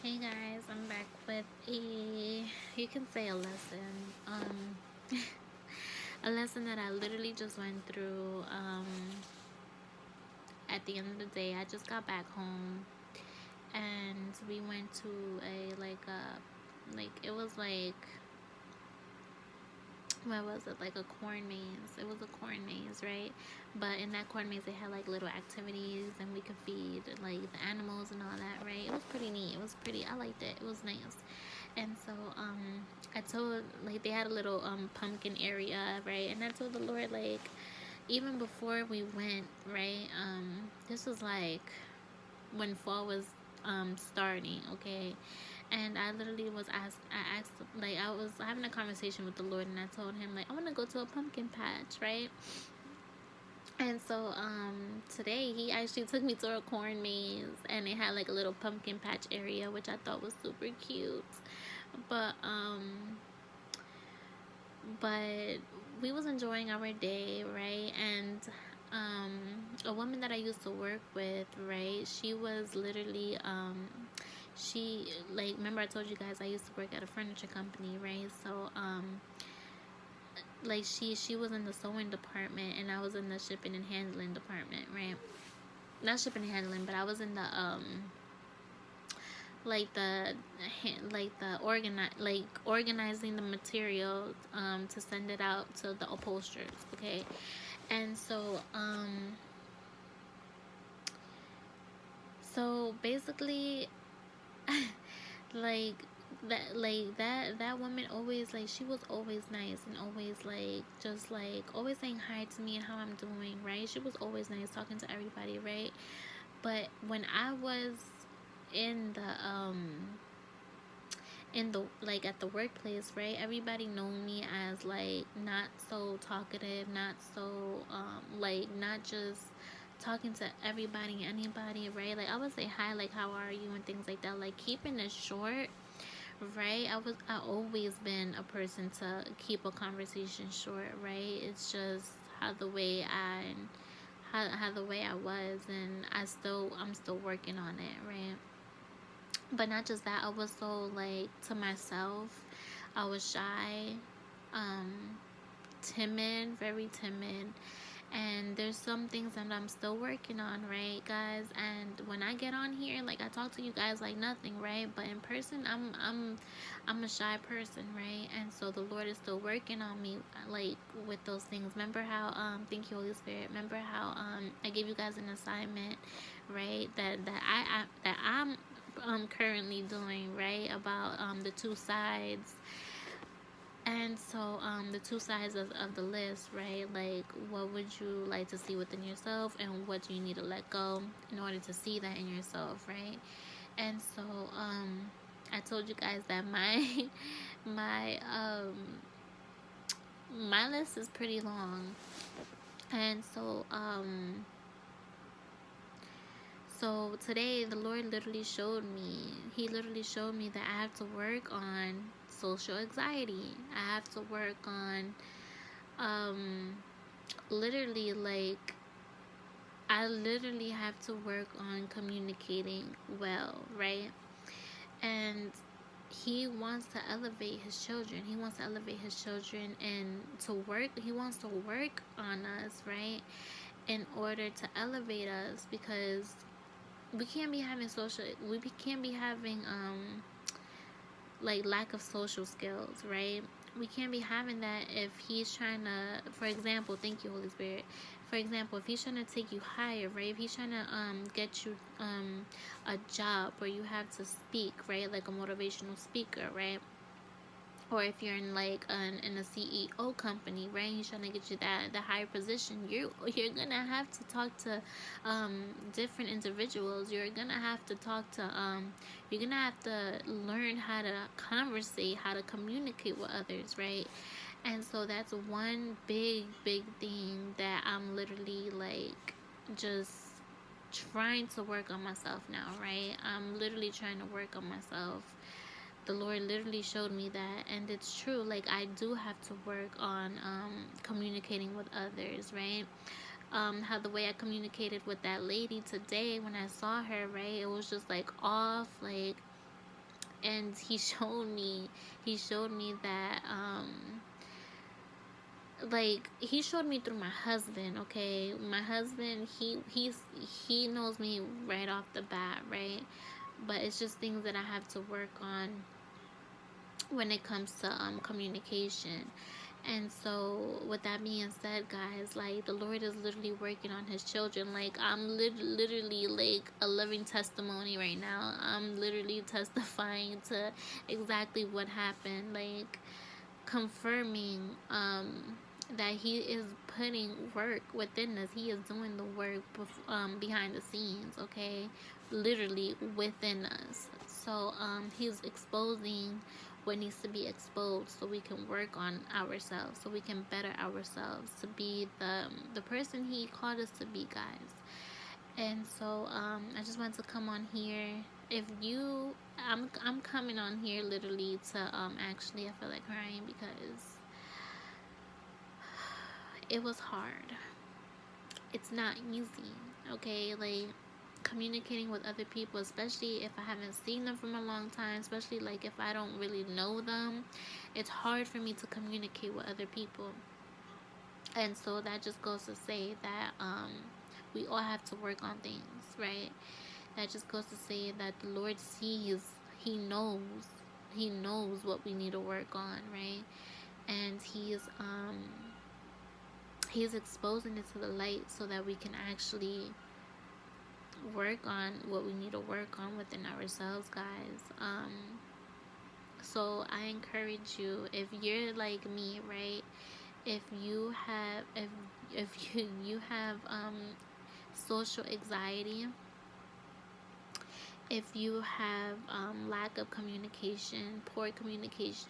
Hey guys, I'm back with you can say a lesson. A lesson that I literally just went through. At the end of the day, I just got back home and we went to it was like, what was it, like a corn maze. It was a corn maze, right? But in that corn maze they had like little activities and we could feed like the animals and all that, right? It was pretty neat. It was pretty, I liked it. It was nice. And so I told, like, they had a little pumpkin area, right? And I told the Lord, like, even before we went, right, this was like when fall was starting, okay? And I literally I asked, like, I was having a conversation with the Lord, and I told him, like, I want to go to a pumpkin patch, right? And so today he actually took me to a corn maze, and it had like a little pumpkin patch area, which I thought was super cute. But but we was enjoying our day, right? And a woman that I used to work with, right, she was literally she, like, remember I told you guys I used to work at a furniture company, right? So like she was in the sewing department and I was in the shipping and handling department, right? Not shipping and handling, but I was in the like the organizing the material to send it out to the upholsterers, okay? And so basically like that woman always, like, she was always nice and always, like, just like always saying hi to me and how I'm doing, right? She was always nice, talking to everybody, right? But when I was in the like at the workplace, right, everybody know me as like not so talkative, not so like not just talking to everybody and anybody, right? Like I would say hi, like how are you and things like that, like keeping it short, right? I always been a person to keep a conversation short, right? It's just how the way how the way I was, and I'm still working on it, right? But not just that, I was so, like, to myself. I was shy, um, timid, very timid. And there's some things that I'm still working on, right, guys? And when I get on here, like, I talk to you guys like nothing, right? But in person, I'm a shy person, right? And so the Lord is still working on me, like, with those things. Remember how thank you, Holy Spirit. Remember how I gave you guys an assignment, right? That I'm currently doing, right, about the two sides. And so the two sides of the list, right? Like, what would you like to see within yourself, and what do you need to let go in order to see that in yourself, right? And so I told you guys that my my my list is pretty long. And so today the Lord literally showed me, he literally showed me that I have to work on social anxiety. I have to work on literally, like, I literally have to work on communicating well, right? And he wants to elevate his children. He wants to elevate his children and to work. He wants to work on us, right? In order to elevate us, because we can't be having like lack of social skills, right? We can't be having that if he's trying to, for example, thank you, Holy Spirit. For example, if he's trying to take you higher, right? If he's trying to get you a job where you have to speak, right? Like a motivational speaker, right? Or if you're in like in a CEO company, right? He's trying to get you the higher position. You're gonna have to talk to different individuals. You're gonna have to talk to you're gonna have to learn how to conversate, how to communicate with others, right? And so that's one big thing that I'm literally, like, just trying to work on myself now, right? I'm literally trying to work on myself. The Lord literally showed me that, and it's true. Like, I do have to work on communicating with others, right? How the way I communicated with that lady today when I saw her, right? It was just like off, like and he showed me that like he showed me through my husband. Okay, my husband, he knows me right off the bat, right? But it's just things that I have to work on when it comes to communication. And so with that being said, guys, like the Lord is literally working on his children. Like I'm literally like a living testimony right now. I'm literally testifying to exactly what happened, like confirming that he is putting work within us. He is doing the work behind the scenes, okay? Literally within us. So he's exposing what needs to be exposed so we can work on ourselves, so we can better ourselves to be the person he called us to be, guys. And so I just wanted to come on here. If you I'm coming on here literally to actually, I feel like crying because it was hard. It's not easy, okay? Like communicating with other people, especially if I haven't seen them from a long time, especially like if I don't really know them, it's hard for me to communicate with other people. And so that just goes to say that we all have to work on things, right? That just goes to say that the Lord sees, he knows what we need to work on, right? And he's exposing it to the light so that we can actually work on what we need to work on within ourselves, guys. So I encourage you, if you're like me, right? If you have you have social anxiety, if you have lack of communication, poor communication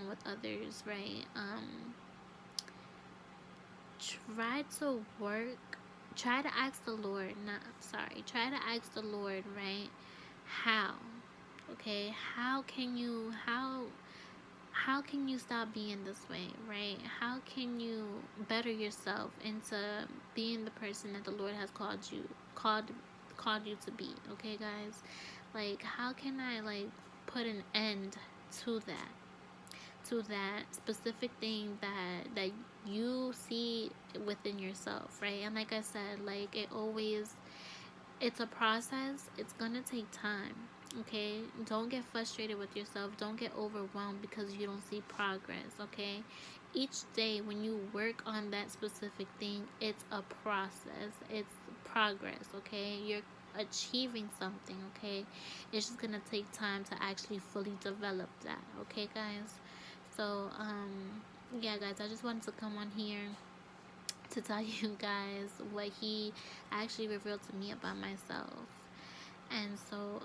with others, right? Try to work. Try to ask the Lord. Try to ask the Lord, right? How? Okay. How can you stop being this way, right? How can you better yourself into being the person that the Lord has called you to be, okay, guys? Like, how can I like put an end to that specific thing that you see within yourself, right? And like I said, like it's a process. It's gonna take time, okay? Don't get frustrated with yourself. Don't get overwhelmed because you don't see progress, okay? Each day when you work on that specific thing, it's a process. It's progress, okay? You're achieving something, okay? It's just gonna take time to actually fully develop that, okay, guys? So yeah, guys, I just wanted to come on here to tell you guys what he actually revealed to me about myself. And so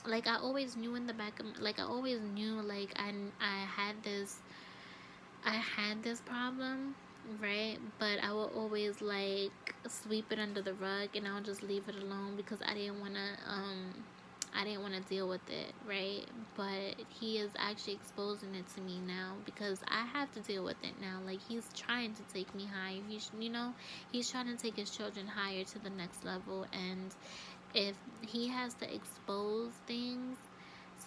like I always knew in the back of like I always knew like I had this problem, right? But I would always like sweep it under the rug and I'll just leave it alone because I didn't want to deal with it, right? But he is actually exposing it to me now because I have to deal with it now. Like he's trying to take me higher. He's trying to take his children higher to the next level. And if he has to expose things,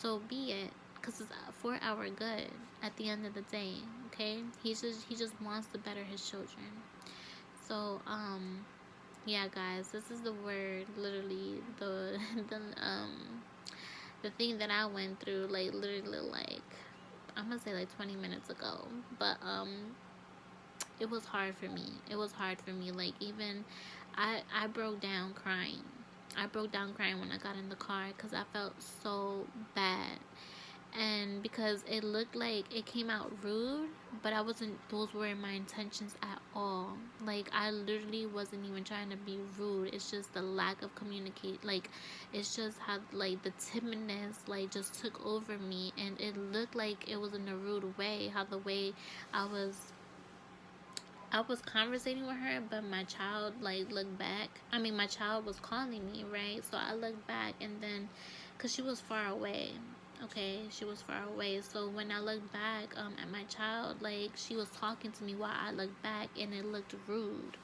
so be it, because it's for our good at the end of the day, okay? He just wants to better his children. So yeah, guys, this is the word, literally the thing that I went through, like literally, like I'm gonna say like 20 minutes ago. But it was hard for me. Like even I broke down crying. I broke down crying when I got in the car because I felt so bad. And because it looked like it came out rude, but those weren't my intentions at all. Like I literally wasn't even trying to be rude. It's just the lack of communicate. Like it's just how like the timidness like just took over me, and it looked like it was in a rude way. How the way I was conversating with her, but my child like looked back. I mean, my child was calling me, right? So I looked back, and then, cause she was far away, Okay, she was far away. So when I looked back at my child, like she was talking to me while I looked back, and it looked rude.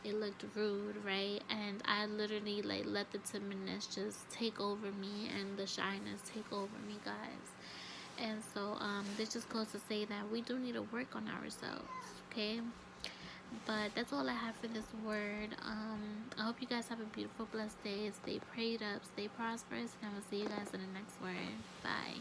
It looked rude, right? And I literally like let the timidness just take over me and the shyness take over me, guys. And so this just goes to say that we do need to work on ourselves, okay? But that's all I have for this word. I hope you guys have a beautiful, blessed day. Stay prayed up, stay prosperous, and I will see you guys in the next word. Bye.